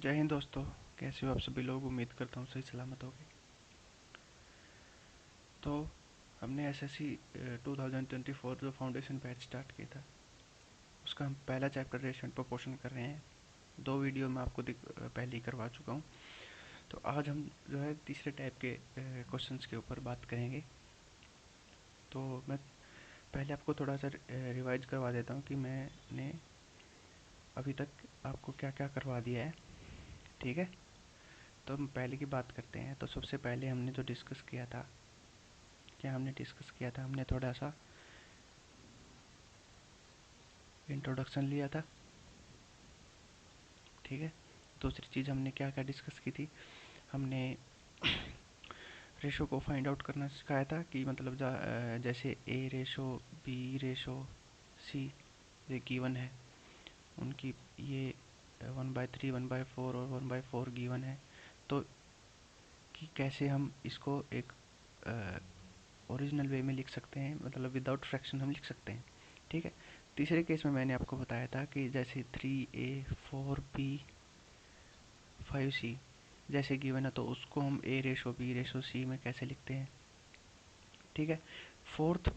जय हिंद दोस्तों। कैसे हो आप सभी लोग? उम्मीद करता हूँ सही सलामत होगे। तो हमने एसएससी 2024 जो फाउंडेशन बैच स्टार्ट किया था, उसका हम पहला चैप्टर रेशो प्रोपोर्शन कर रहे हैं। दो वीडियो मैं आपको पहले ही करवा चुका हूँ। तो आज हम जो है तीसरे टाइप के क्वेश्चंस के ऊपर बात करेंगे। तो मैं पहले आपको थोड़ा सा रिवाइज करवा देता हूँ कि मैंने अभी तक आपको क्या क्या करवा दिया है। ठीक है, तो हम पहले की बात करते हैं। तो सबसे पहले हमने जो डिस्कस किया था, क्या हमने डिस्कस किया था, हमने थोड़ा सा इंट्रोडक्शन लिया था। ठीक है, दूसरी चीज़ हमने क्या क्या डिस्कस की थी, हमने रेशो को फाइंड आउट करना सिखाया था कि मतलब जैसे ए रेशो, बी रेशो, सी ये गिवन है, उनकी ये 1/3, 1/4 और 1/4 गिवन है। तो कि कैसे हम इसको एक ओरिजिनल वे में लिख सकते हैं, मतलब विदाउट फ्रैक्शन हम लिख सकते हैं। ठीक है, तीसरे केस में मैंने आपको बताया था कि जैसे 3a 4b 5c जैसे गिवन है, तो उसको हम a ratio b ratio c में कैसे लिखते हैं। ठीक है, फोर्थ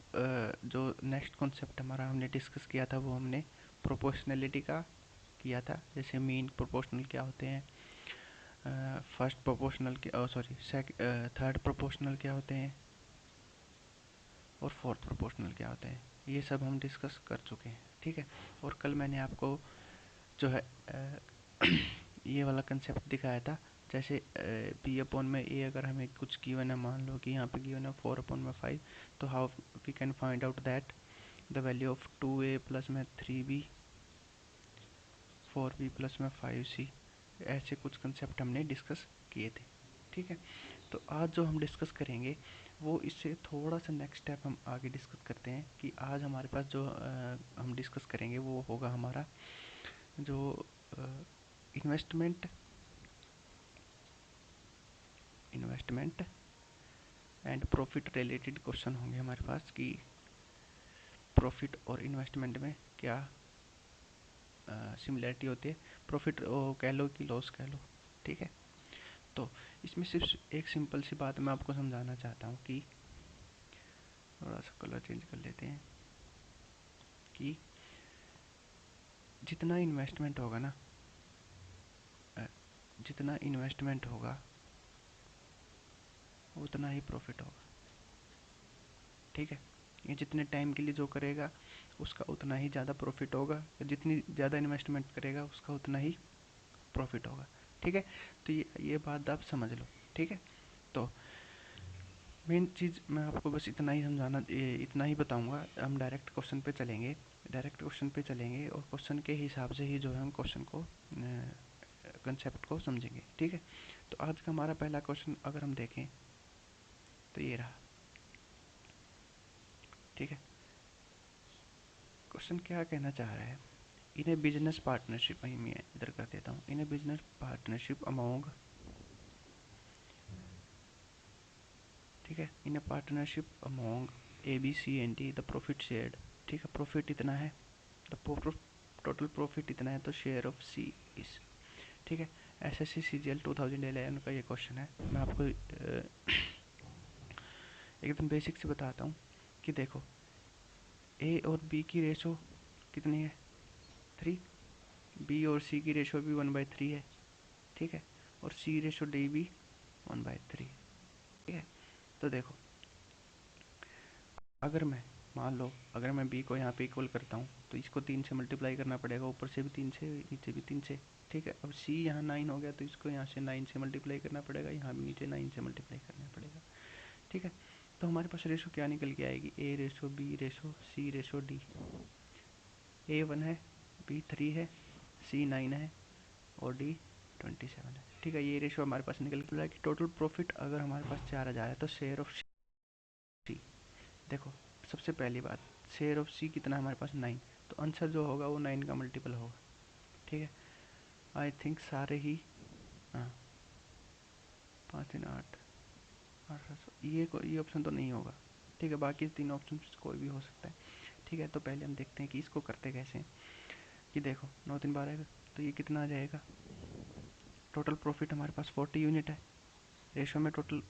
जो नेक्स्ट कॉन्सेप्ट हमारा हमने डिस्कस किया था, वो हमने प्रोपोर्शनलिटी का किया था। जैसे मीन प्रोपोर्शनल क्या होते हैं, फर्स्ट प्रोपोर्शनल के सॉरी थर्ड प्रोपोर्शनल क्या होते हैं, और फोर्थ प्रोपोर्शनल क्या होते हैं, ये सब हम डिस्कस कर चुके हैं। ठीक है, और कल मैंने आपको जो है ये वाला कंसेप्ट दिखाया था। जैसे पी अपॉन में ए अगर हमें कुछ गिवन है, मान लो कि यहाँ पे गिवन है 4/5, तो how we can find out that the value of 2a plus में 3b 4b प्लस में 5c। ऐसे कुछ कंसेप्ट हमने डिस्कस किए थे। ठीक है, तो आज जो हम डिस्कस करेंगे वो इससे थोड़ा सा नेक्स्ट स्टेप हम आगे डिस्कस करते हैं। कि आज हमारे पास जो हम डिस्कस करेंगे वो होगा हमारा जो investment investment and profit related question होंगे हमारे पास। कि प्रॉफिट और इन्वेस्टमेंट में क्या सिमिलरिटी होती है, प्रॉफिट कह लो कि लॉस कह लो। ठीक है, तो इसमें सिर्फ एक सिंपल सी बात मैं आपको समझाना चाहता हूँ कि थोड़ा सा कलर चेंज कर लेते हैं। कि जितना इन्वेस्टमेंट होगा ना, जितना इन्वेस्टमेंट होगा उतना ही प्रॉफिट होगा। ठीक है, ये जितने टाइम के लिए जो करेगा उसका उतना ही ज़्यादा प्रॉफिट होगा, जितनी ज़्यादा इन्वेस्टमेंट करेगा उसका उतना ही प्रॉफिट होगा। ठीक है, तो ये बात आप समझ लो। ठीक है, तो मेन चीज़ मैं आपको बस इतना ही समझाना, इतना ही बताऊंगा। हम डायरेक्ट क्वेश्चन पे चलेंगे, डायरेक्ट क्वेश्चन पे चलेंगे और क्वेश्चन के हिसाब से ही जो है हम क्वेश्चन को कंसेप्ट को समझेंगे। ठीक है, तो आज का हमारा पहला क्वेश्चन अगर हम देखें तो ये रहा। ठीक है, क्वेश्चन क्या कहना चाह रहा है, इन ए बिजनेस पार्टनरशिप, मैं इधर कर देता हूँ, in a business partnership among, ठीक है, in a partnership among A B C and D the profit shared. ठीक है, प्रॉफिट इतना है, द टोटल प्रॉफिट इतना है, तो शेयर ऑफ सी इज। ठीक है, एस एस सी सी जी एल 2011 का ये क्वेश्चन है। मैं आपको एकदम बेसिक से बताता हूँ कि देखो, ए और बी की रेशो कितनी है, 3। बी और सी की रेशो भी 1/3 है। ठीक है, और सी रेशो डी भी 1/3। ठीक है, तो देखो, अगर मैं मान लो अगर मैं बी को यहाँ पे इक्वल करता हूँ, तो इसको 3 से मल्टीप्लाई करना पड़ेगा, ऊपर से भी 3 से, नीचे भी 3 से। ठीक है, अब सी यहाँ 9 हो गया, तो इसको यहाँ से 9 से मल्टीप्लाई करना पड़ेगा, यहाँ भी नीचे 9 से मल्टीप्लाई करना पड़ेगा। ठीक है, तो हमारे पास रेशो क्या निकल के आएगी, ए रेशो बी रेशो सी रेशो डी। ए 1 है, बी 3 है, सी 9 है और डी 27 है। ठीक है, ये रेशो हमारे पास निकल के आएगी। टोटल प्रॉफिट अगर हमारे पास 4000 है, तो शेयर ऑफ सी, देखो सबसे पहली बात, शेयर ऑफ सी कितना है हमारे पास, 9। तो आंसर जो होगा वो 9 का मल्टीपल होगा। ठीक है, आई थिंक सारे ही, हाँ, 5 3 8 8, ये ऑप्शन तो नहीं होगा। ठीक है, बाकी 3 ऑप्शन कोई भी हो सकता है। ठीक है, तो पहले हम देखते हैं कि इसको करते कैसे हैं। कि देखो 9 3 12, तो ये कितना आ जाएगा, टोटल प्रॉफिट हमारे पास 40 यूनिट है, रेशो में टोटल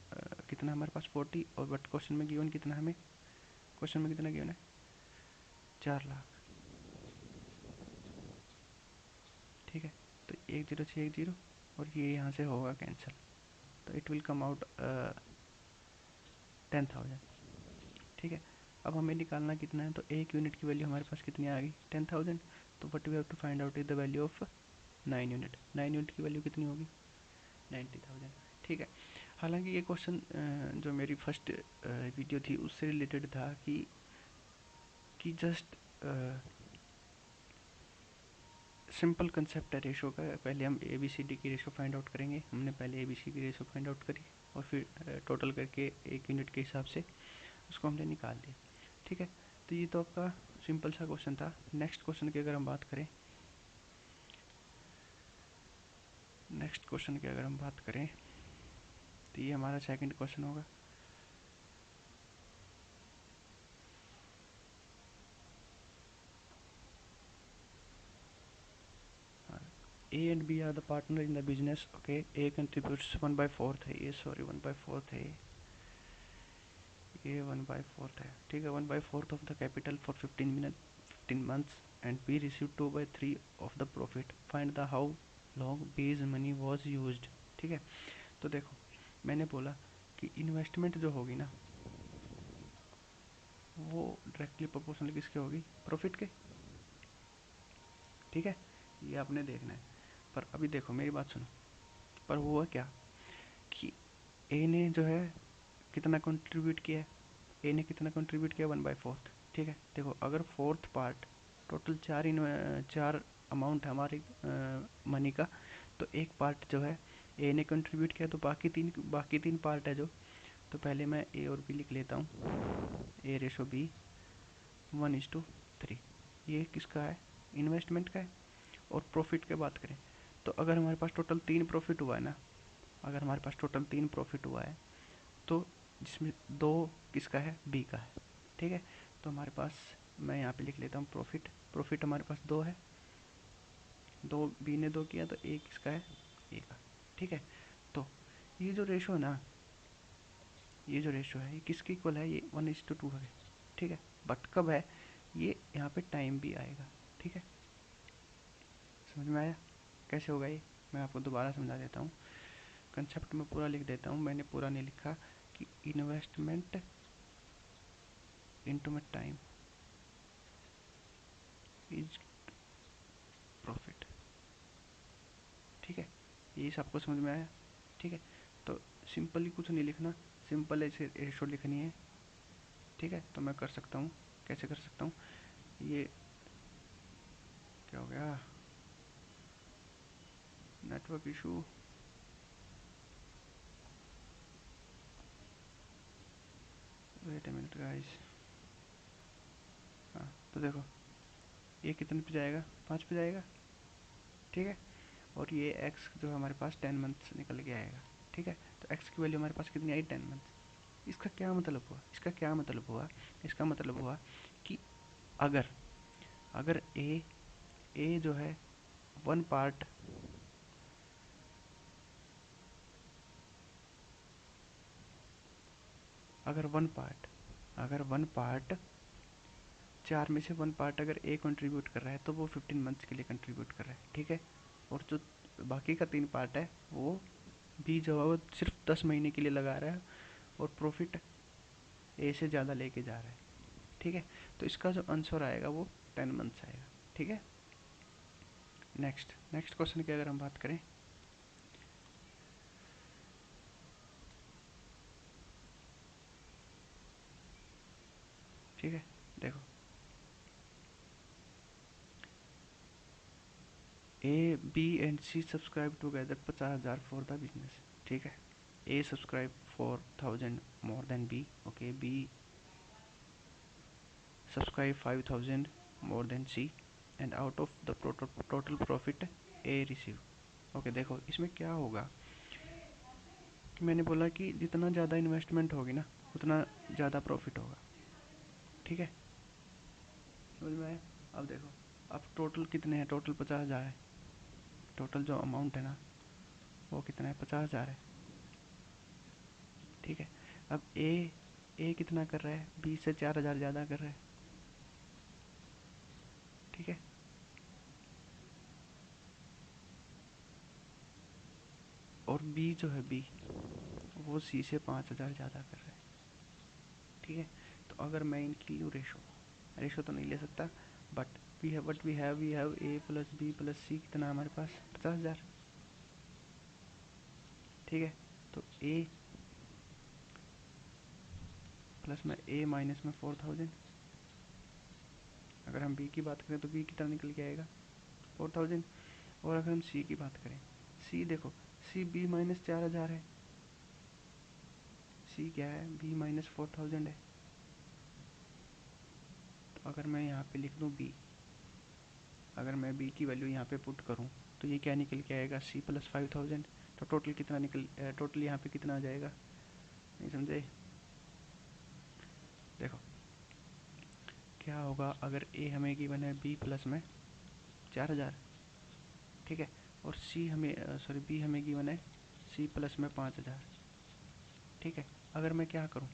कितना हमारे पास 40, और बट क्वेश्चन में गिवन कितना हमें, क्वेश्चन में कितना गिवन है 4 लाख। ठीक है, तो 1 0 6 1 0 और ये यहाँ से होगा कैंसिल, तो इट विल कम आउट 10,000। ठीक है, अब हमें निकालना कितना है, तो एक यूनिट की वैल्यू हमारे पास कितनी आ गई 10,000, तो what we have to find out is the value of 9 unit. 9 unit की वैल्यू कितनी होगी 90,000। ठीक है, हालांकि ये क्वेश्चन जो मेरी फर्स्ट वीडियो थी उससे रिलेटेड था कि जस्ट सिंपल कंसेप्ट है रेशो का। पहले हम ए बी सी डी की रेशो फाइंड आउट करेंगे, हमने पहले ए बी सी की रेशो फाइंड आउट करी और फिर टोटल करके एक यूनिट के हिसाब से उसको हमने निकाल दिया। ठीक है, तो ये तो आपका सिंपल सा क्वेश्चन था। नेक्स्ट क्वेश्चन की अगर हम बात करें, नेक्स्ट क्वेश्चन की अगर हम बात करें तो ये हमारा सेकंड क्वेश्चन होगा। A and B are the partner in the business. Okay, A contributes 1/4 है ये, सॉरी 1/4 है ये 1/4 है। ठीक है, 1/4 of the capital for 15 months and B received 2/3 of the profit. Find the how long B's money was used. ठीक है, तो देखो मैंने बोला कि इन्वेस्टमेंट जो होगी ना वो डायरेक्टली प्रोपोर्शनल किसके होगी, प्रॉफिट के। ठीक है, ये आपने देखना है। पर अभी देखो मेरी बात सुनो, पर हुआ क्या कि ए ने जो है कितना कंट्रीब्यूट किया है, ए ने कितना कंट्रीब्यूट किया 1/4। ठीक है, देखो अगर फोर्थ पार्ट टोटल चार अमाउंट है हमारे मनी का, तो एक पार्ट जो है ए ने कंट्रीब्यूट किया, तो बाकी तीन पार्ट है जो, तो पहले मैं ए और बी लिख लेता हूँ। ए रेशो बी 1:3, ये किसका है, इन्वेस्टमेंट का है। और प्रॉफिट की बात करें तो अगर हमारे पास टोटल 3 प्रॉफिट हुआ है ना, अगर हमारे पास टोटल 3 प्रॉफिट हुआ है तो जिसमें 2 किसका है, बी का है। ठीक है, तो हमारे पास मैं यहाँ पे लिख लेता हूँ प्रॉफिट, प्रॉफिट हमारे पास 2 है, 2 बी ने 2 किया तो एक किसका है, ए का। ठीक है, तो ये जो रेशो है ना, ये जो रेशो है ये किसके इक्वल है, ये 1:2 है। ठीक है, बट कब है, ये यहाँ पे टाइम भी आएगा। ठीक है, समझ में आया कैसे होगा ये, मैं आपको दोबारा समझा देता हूँ। कंसेप्ट में पूरा लिख देता हूँ, मैंने पूरा नहीं लिखा, कि investment into my time is profit. ठीक है, ये सबको समझ में आया। ठीक है, तो सिंपली कुछ नहीं लिखना, सिंपल ऐसे रेशो लिखनी है। ठीक है, तो मैं कर सकता हूँ, कैसे कर सकता हूँ, ये क्या हो गया, network issue. Wait a minute guys. हाँ, तो देखो ये कितने पे जाएगा, 5 पे जाएगा। ठीक है, और ये एक्स जो हमारे पास 10 मंथ्स निकल के आएगा। ठीक है, तो एक्स की वैल्यू हमारे पास कितनी आई, 10 मंथ्स। इसका क्या मतलब हुआ, इसका मतलब हुआ कि अगर अगर ए जो है वन पार्ट, अगर वन पार्ट अगर वन पार्ट 4 में से वन पार्ट अगर ए कंट्रीब्यूट कर रहा है तो वो 15 मंथ्स के लिए कंट्रीब्यूट कर रहा है। ठीक है, और जो बाकी का 3 पार्ट है वो भी जो है वो सिर्फ 10 महीने के लिए लगा रहा है और प्रॉफिट ए से ज़्यादा लेके जा रहा है। ठीक है, तो इसका जो आंसर आएगा वो 10 मंथ्स आएगा। ठीक है, नेक्स्ट नेक्स्ट क्वेश्चन की अगर हम बात करें, ठीक है, देखो A B and C subscribe together 50,000 for the business. ठीक है, A subscribe 4,000 more than B. Okay, B subscribe 5,000 more than C and out of the total profit A receive। Okay, देखो इसमें क्या होगा कि मैंने बोला कि जितना ज़्यादा इन्वेस्टमेंट होगी ना उतना ज़्यादा प्रॉफिट होगा। ठीक है, समझ में आया। अब देखो, अब टोटल कितने हैं, टोटल 50,000 है, टोटल जो अमाउंट है ना वो कितना है, 50,000 है। ठीक है, अब ए कितना कर रहा है, 20 से 4,000 ज़्यादा कर रहा है। ठीक है, और बी जो है, बी वो सी से 5,000 ज़्यादा कर रहा है। ठीक है, तो अगर मैं इनकी लूँ रेशो, रेशो तो नहीं ले सकता, but we have A plus B plus C, कितना है हमारे पास, 50,000। ठीक है, तो ए प्लस में ए माइनस में 4,000। अगर हम बी की बात करें तो बी कितना निकल के आएगा, 4,000। और अगर हम सी की बात करें, सी देखो, सी बी माइनस 4,000 है, सी क्या है, बी माइनस 4,000 है। तो अगर मैं यहाँ पे लिख दूँ बी, अगर मैं बी की वैल्यू यहाँ पे पुट करूँ तो ये क्या निकल के आएगा, सी प्लस 5,000। तो टोटल कितना टोटल यहाँ पे कितना आ जाएगा, नहीं समझे। देखो क्या होगा, अगर ए हमें गिवन है बी प्लस में 4,000। ठीक है, और सी हमें सॉरी बी हमें गिवन है सी प्लस में 5,000। ठीक है, अगर मैं क्या करूँ,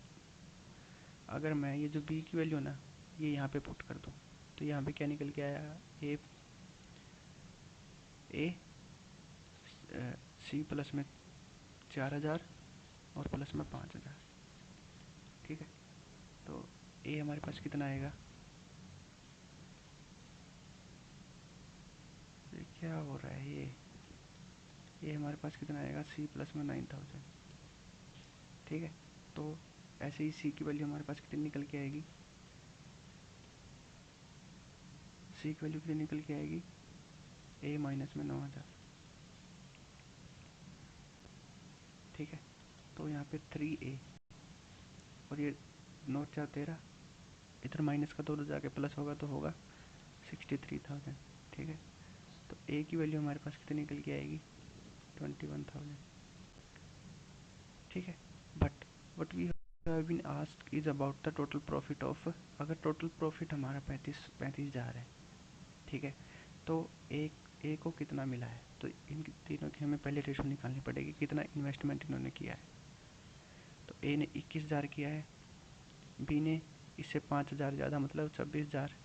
अगर मैं ये जो बी की वैल्यू है ना, ये यहाँ पे पुट कर दूँ, तो यहाँ पे क्या निकल के आया, ए ए सी प्लस में 4,000 और प्लस में 5,000। ठीक है, तो ए हमारे पास कितना आएगा, ये क्या हो रहा है, ये हमारे पास कितना आएगा, सी प्लस में 9,000। ठीक है, तो ऐसे ही सी की वैल्यू हमारे पास कितनी निकल के आएगी, सी की वैल्यू कितनी निकल के आएगी, ए माइनस में 9,000। ठीक है, तो यहाँ पे 3A, और ये 9 4 13, इधर माइनस का 2 जाके प्लस होगा तो होगा 63,000। ठीक है, तो ए की वैल्यू हमारे पास कितनी निकल के आएगी, 21,000। ठीक है, but what we have been asked is about the total profit of, अगर टोटल प्रॉफिट हमारा 35,000 है। ठीक है, तो ए को कितना मिला है, तो इन तीनों की हमें पहले रेशो निकालनी पड़ेगी, कितना इन्वेस्टमेंट इन्होंने किया है। तो ए ने 21,000 किया है, बी ने इससे 5,000 ज़्यादा मतलब 26,000,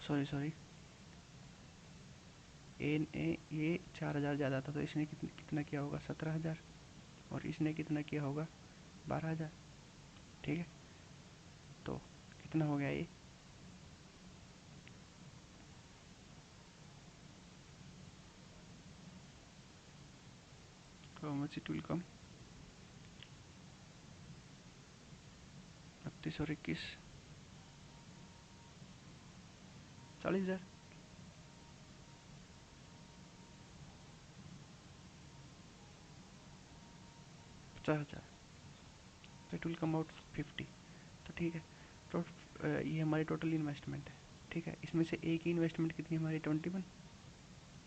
सॉरी ए ने ये 4,000 ज़्यादा था, तो इसने कितना किया होगा, 17,000, और इसने कितना किया होगा, 12,000। ठीक है, तो कितना हो गया ये, हाउ मच इट विल कम, 32 और 21, 40,000। 50,000, तो इट विल कम आउट 50। तो ठीक है, तो ये हमारी टोटल इन्वेस्टमेंट है। ठीक है, इसमें से ए की इन्वेस्टमेंट कितनी है हमारी, 21।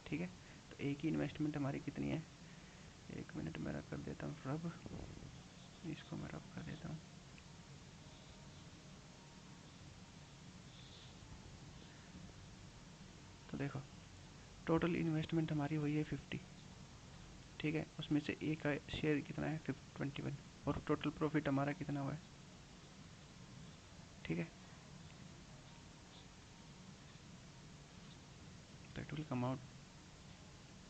ठीक है, तो ए की इन्वेस्टमेंट हमारी कितनी है, 1 मिनट मेरा कर देता हूँ रब, इसको मैं रब कर देता हूँ। तो देखो टोटल इन्वेस्टमेंट हमारी हुई है 50। ठीक है, उसमें से ए का शेयर कितना है, 21, और टोटल प्रॉफिट हमारा कितना हुआ है। ठीक है, तो it will come out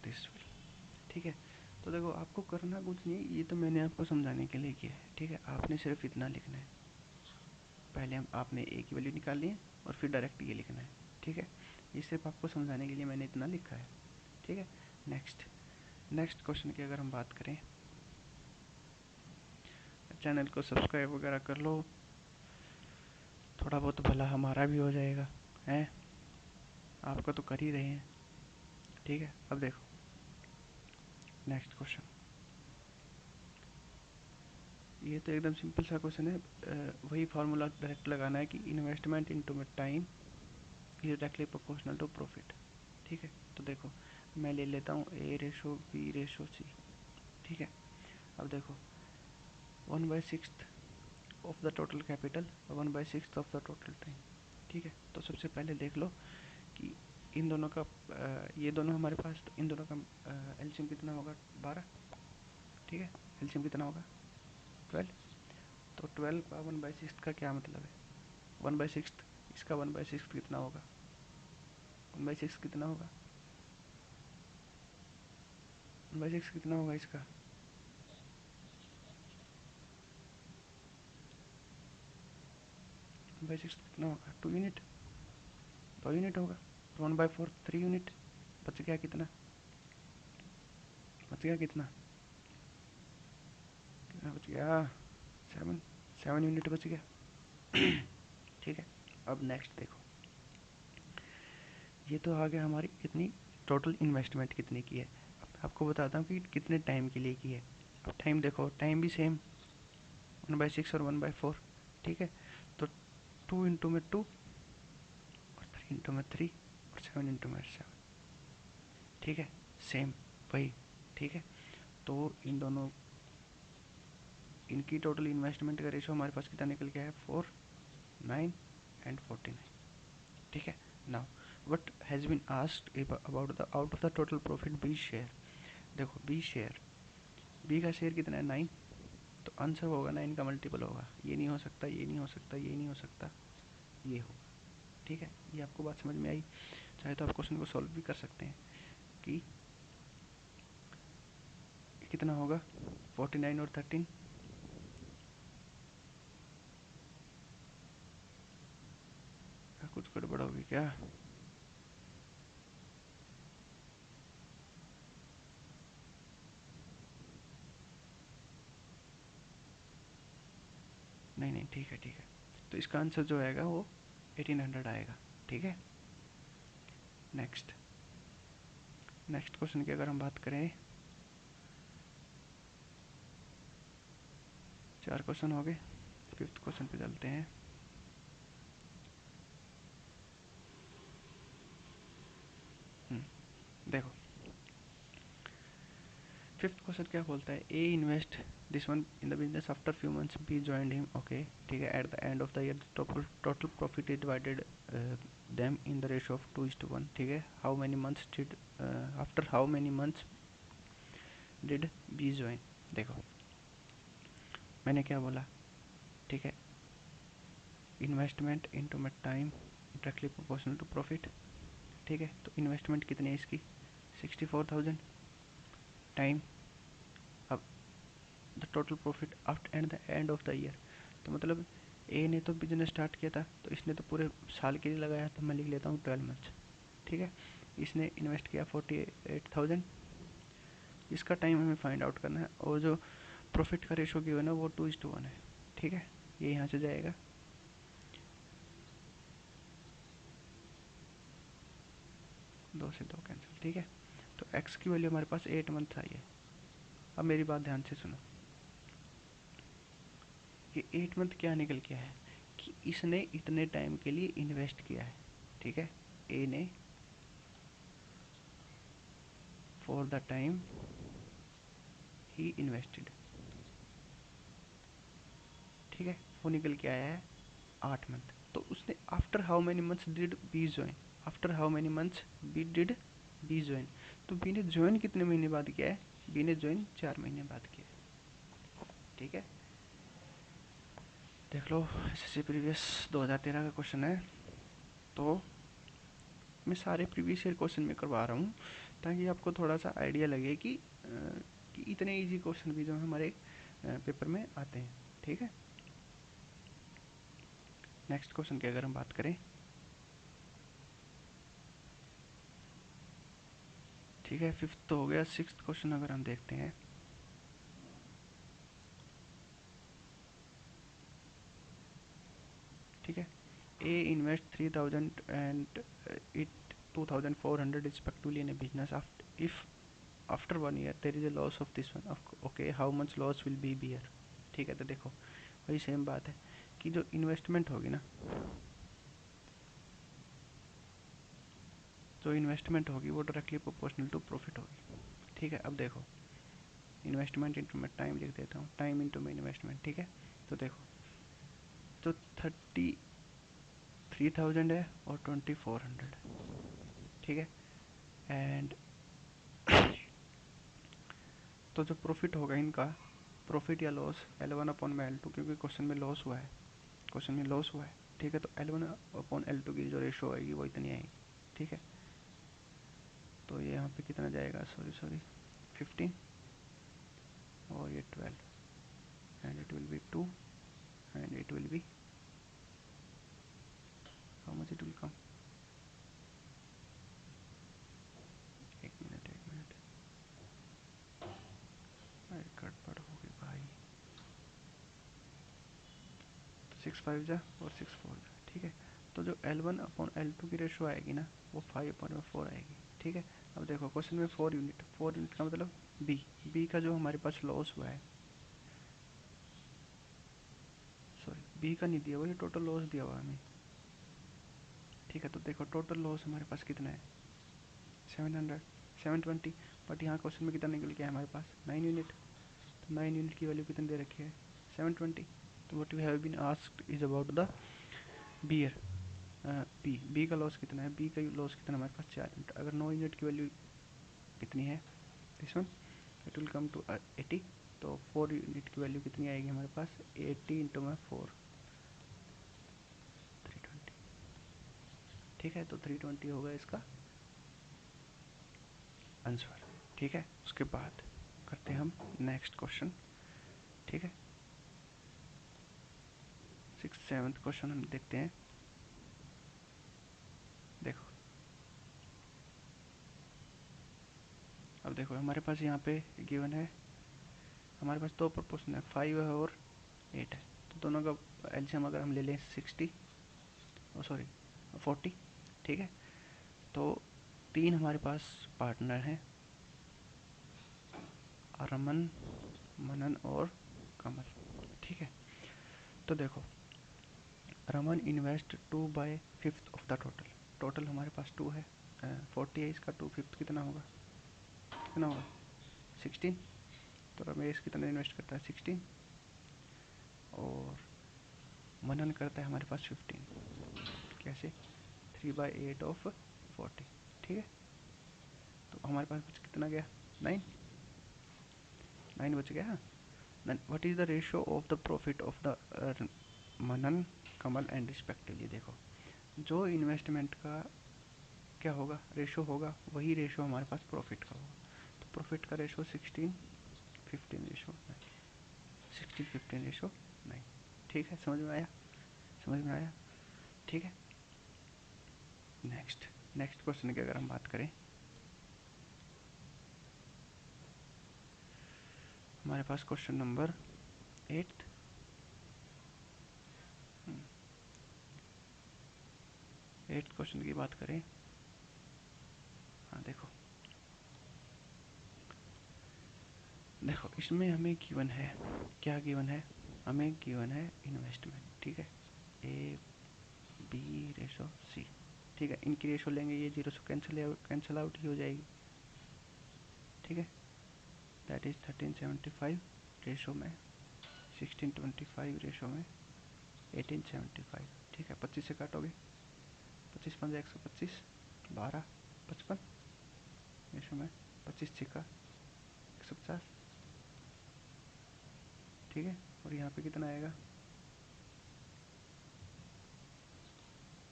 this will. ठीक है, तो देखो आपको करना कुछ नहीं, ये तो मैंने आपको समझाने के लिए किया है। ठीक है, आपने सिर्फ इतना लिखना है, पहले हम आपने ए की वैल्यू निकालनी है और फिर डायरेक्ट ये लिखना है। ठीक है, ये सिर्फ आपको समझाने के लिए मैंने इतना लिखा है। ठीक है, नेक्स्ट नेक्स्ट क्वेश्चन की अगर हम बात करें, चैनल को सब्सक्राइब वगैरह कर लो, थोड़ा बहुत भला हमारा भी हो जाएगा, है आपका तो कर ही रहे हैं। ठीक है, अब देखो नेक्स्ट क्वेश्चन, ये तो एकदम सिंपल सा क्वेश्चन है, वही फार्मूला डायरेक्ट लगाना है कि investment into time is directly proportional to profit. ठीक है, तो देखो मैं ले लेता हूँ A ratio B ratio C. ठीक है, अब देखो 1/6 of the total capital, 1/6 of the total time. ठीक है, तो सबसे पहले देख लो कि इन दोनों का ये दोनों हमारे पास, तो इन दोनों का एलसीएम कितना होगा? 12। ठीक है, एलसीएम कितना होगा? 12। तो 12 का 1/6 का क्या मतलब है? 1/6, इसका 1/6 कितना होगा? 1/6 कितना होगा? 1/6 कितना होगा इसका? 1/6 कितना होगा? 2 यूनिट, 2 यूनिट होगा। तो 1/4 3 यूनिट। बच गया कितना? बच गया कितना? कितना बच गया? 7। 7 यूनिट बच गया। ठीक है, अब नेक्स्ट देखो, ये तो आ गया हमारी कितनी टोटल इन्वेस्टमेंट कितने की है। अब आपको बताता हूँ कि कितने टाइम के लिए की है। अब टाइम देखो, टाइम भी सेम 1/6 और 1/4। ठीक है, तो 2 इंटू में 2 और 3 इंटू में 3 और 7 इंटू में 7। ठीक है, सेम वही। ठीक है, तो इन दोनों, इनकी टोटल इन्वेस्टमेंट का रेशो हमारे पास कितना निकल गया है? 4, 9 एंड 49। ठीक है, now what has been asked about the out of the total profit B share. देखो B शेयर, B का शेयर कितना है? 9। तो आंसर होगा 9 का मल्टीपल होगा। ये नहीं हो सकता, ये नहीं हो सकता, ये नहीं हो सकता, ये होगा। ठीक है, ये आपको बात समझ में आई? चाहे तो आप क्वेश्चन को सॉल्व भी कर सकते हैं कि कितना होगा 49 और 13। कुछ गड़बड़ होगी क्या? नहीं नहीं, ठीक है ठीक है। तो इसका आंसर जो आएगा वो 1800 आएगा। ठीक है, नेक्स्ट, नेक्स्ट क्वेश्चन की अगर हम बात करें, 4 क्वेश्चन हो गए, 5th क्वेश्चन पे चलते हैं। देखो 5th क्वेश्चन क्या बोलता है? A invest this one in the business after few months B joined him. Okay, ठीक है, at the end of the year total profit is divided them in the ratio of 2:1। ठीक है, how many months did, after how many months did B join. देखो मैंने क्या बोला? ठीक है, investment into my time directly proportional to profit. ठीक है, तो इन्वेस्टमेंट कितनी है इसकी? 64,000। टाइम, अब the total profit after and the end of the year. तो मतलब ए ने तो बिजनेस स्टार्ट किया था, तो इसने तो पूरे साल के लिए लगाया, तो मैं लिख लेता हूँ 12 मंथ्स। ठीक है, इसने इन्वेस्ट किया 48,000। इसका टाइम हमें फाइंड आउट करना है, और जो प्रॉफिट का रेशो गिवन है वो 2:1 है। ठीक है, ये यहाँ से जाएगा, 2 से 2 कैंसिल। ठीक है, तो एक्स की वैल्यू हमारे पास 8 मंथ आई है। अब मेरी बात ध्यान से सुनो, ये 8 मंथ क्या निकल के है कि इसने इतने टाइम के लिए इन्वेस्ट किया है। ठीक है, ए ने for the time he invested. ठीक है, वो निकल के आया है 8 मंथ। तो उसने after how many months did B join, after how many months B did B join. तो बी ने ज्वाइन कितने महीने बाद किया है? बी ने ज्वाइन 4 महीने बाद किया है। ठीक है, देख लो, एसएससी प्रीवियस 2013 का क्वेश्चन है। तो मैं सारे प्रीवियस ईयर क्वेश्चन में करवा रहा हूँ ताकि आपको थोड़ा सा आइडिया लगे कि इतने इजी क्वेश्चन भी जो हमारे पेपर में आते हैं। ठीक है, नेक्स्ट क्वेश्चन की अगर हम बात करें, ठीक है, 5th तो हो गया। 6th क्वेश्चन अगर हम देखते हैं, ठीक है, A invest 3,000 and it 2,400 respectively in a business after if after 1 year there is a loss of this one. Okay, how much loss will be bear. ठीक है, तो देखो वही सेम बात है कि जो इन्वेस्टमेंट होगी ना, जो इन्वेस्टमेंट होगी वो डायरेक्टली प्रोपोर्शनल टू प्रॉफिट होगी। ठीक है, अब देखो, इन्वेस्टमेंट इंटू मैं टाइम लिख देता हूँ, टाइम इंटू में इन्वेस्टमेंट। ठीक है, तो देखो, तो 33,000 है और 2,400 है। ठीक है। एंड तो जो प्रॉफिट होगा इनका, प्रॉफिट या लॉस L1/L2, क्योंकि क्वेश्चन में लॉस हुआ है, क्वेश्चन में लॉस हुआ है, ठीक है। तो L1/L2 की जो रेशो आएगी वो इतनी आएगी, ठीक है। तो ये यहाँ पे कितना जाएगा, सॉरी 15 और ये 12 and it will be 2 and it will be how much it will कम, एक मिनट अरे गड़बड़ हो गई भाई। तो 6 5 जा और 6 4 जा, ठीक है। तो जो L1/L2 की रेशो आएगी ना वो 5/4 आएगी, ठीक है। अब देखो क्वेश्चन में 4 यूनिट, 4 यूनिट का मतलब बी का जो हमारे पास लॉस हुआ है, सॉरी बी का नहीं दिया हुआ, ये टोटल लॉस दिया हुआ है हमें, ठीक है। तो देखो टोटल लॉस हमारे पास कितना है, 700 720, बट यहाँ क्वेश्चन में कितना निकल गया है हमारे पास, 9 यूनिट। तो 9 यूनिट की वैल्यू कितनी दे रखी है, 720। तो what we have been asked is about the bear, B का लॉस कितना है, बी का लॉस कितना है हमारे पास, 4 यूनिट। अगर 9 यूनिट की वैल्यू कितनी है, this one, it will come to 80। तो 4 यूनिट की वैल्यू कितनी आएगी हमारे पास, 80 इंटू में 4, 320, ठीक है। तो 320 होगा इसका आंसर, ठीक है। उसके बाद करते हैं हम नेक्स्ट क्वेश्चन, ठीक है। 6th 7th क्वेश्चन हम देखते हैं। देखो अब देखो हमारे पास यहाँ पे गिवन है, हमारे पास दो प्रोपोर्शन है, 5 है और 8 है। तो दोनों का एलसीएम अगर हम ले लें 60, ओ सॉरी 40, ठीक है। तो 3 हमारे पास पार्टनर हैं, रमन, मनन और कमल, ठीक है। तो देखो Raman invest 2/5 of the total, total हमारे पास 2 है, 40 है, इसका 2/5 कितना होगा, कितना होगा 16। तो रमेश कितना इन्वेस्ट करता है 16, और मनन करता है हमारे पास 15, कैसे 3/8 ऑफ 40, ठीक है। तो हमारे पास बच कितना गया, 9, 9 बच गया। What is the ratio of the profit of the Manan, Kamal and respectively. देखो जो इन्वेस्टमेंट का क्या होगा, रेशो होगा, वही रेशो हमारे पास प्रॉफिट का होगा। तो प्रॉफिट का रेशो 16 15 रेशो 9, 16 15 रेशो 9, ठीक है। समझ में आया, समझ में आया, ठीक है। नेक्स्ट नेक्स्ट क्वेश्चन की अगर हम बात करें, हमारे पास क्वेश्चन नंबर 8, 8 क्वेश्चन की बात करें। हाँ देखो देखो इसमें हमें गिवन है, क्या गिवन है, हमें गिवन है इन्वेस्टमेंट, ठीक है, ए बी रेशो सी, ठीक है। इनकी रेशो लेंगे, ये जीरो से कैंसिल आउट ही हो जाएगी, ठीक है। दैट इज 1375 रेशो में 1625 रेशो में 1875, ठीक है। 25 से काटोगे, 25 × 125, 12 55 रेशो में 25 × 6 = 150, ठीक है। और यहाँ पे कितना आएगा,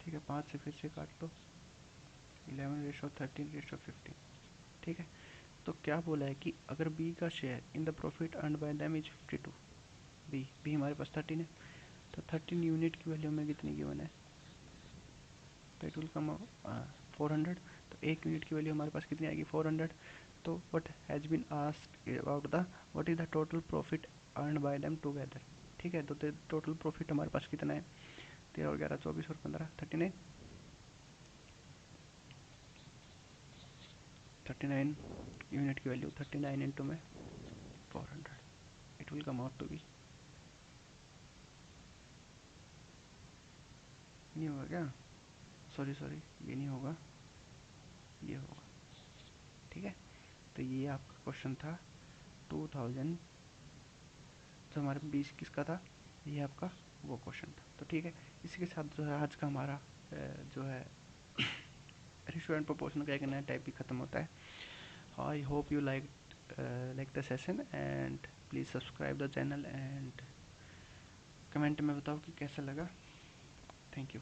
ठीक है, 5 से फिर से काट लो, 11:13:15, ठीक है। तो क्या बोला है कि अगर बी का share in the profit earn by them is 52, B हमारे पास 13 है, तो 13 यूनिट की वैल्यू में कितनी गिवन है, तो इट विल कम 400। तो 1 यूनिट की वैल्यू हमारे पास कितनी आएगी, 400। तो what has been asked about the what is the total profit earn by them together, ठीक है। तो टोटल प्रॉफिट हमारे पास कितना है, 13 और 11 24 और 15 39, 39 यूनिट की वैल्यू 39 इंटू में 400, it will come out to be, नहीं होगा क्या, सॉरी ये नहीं होगा, ये होगा, ठीक है। तो ये आपका क्वेश्चन था 2000, जो हमारे 20 21 का था, ये आपका वो क्वेश्चन था। तो ठीक है, इसी के साथ जो है आज का हमारा जो है रेशो एंड प्रोपोर्शन का एक नया टाइप भी ख़त्म होता है. I hope you like the session and please subscribe the channel and comment में बताओ कि कैसा लगा. Thank you.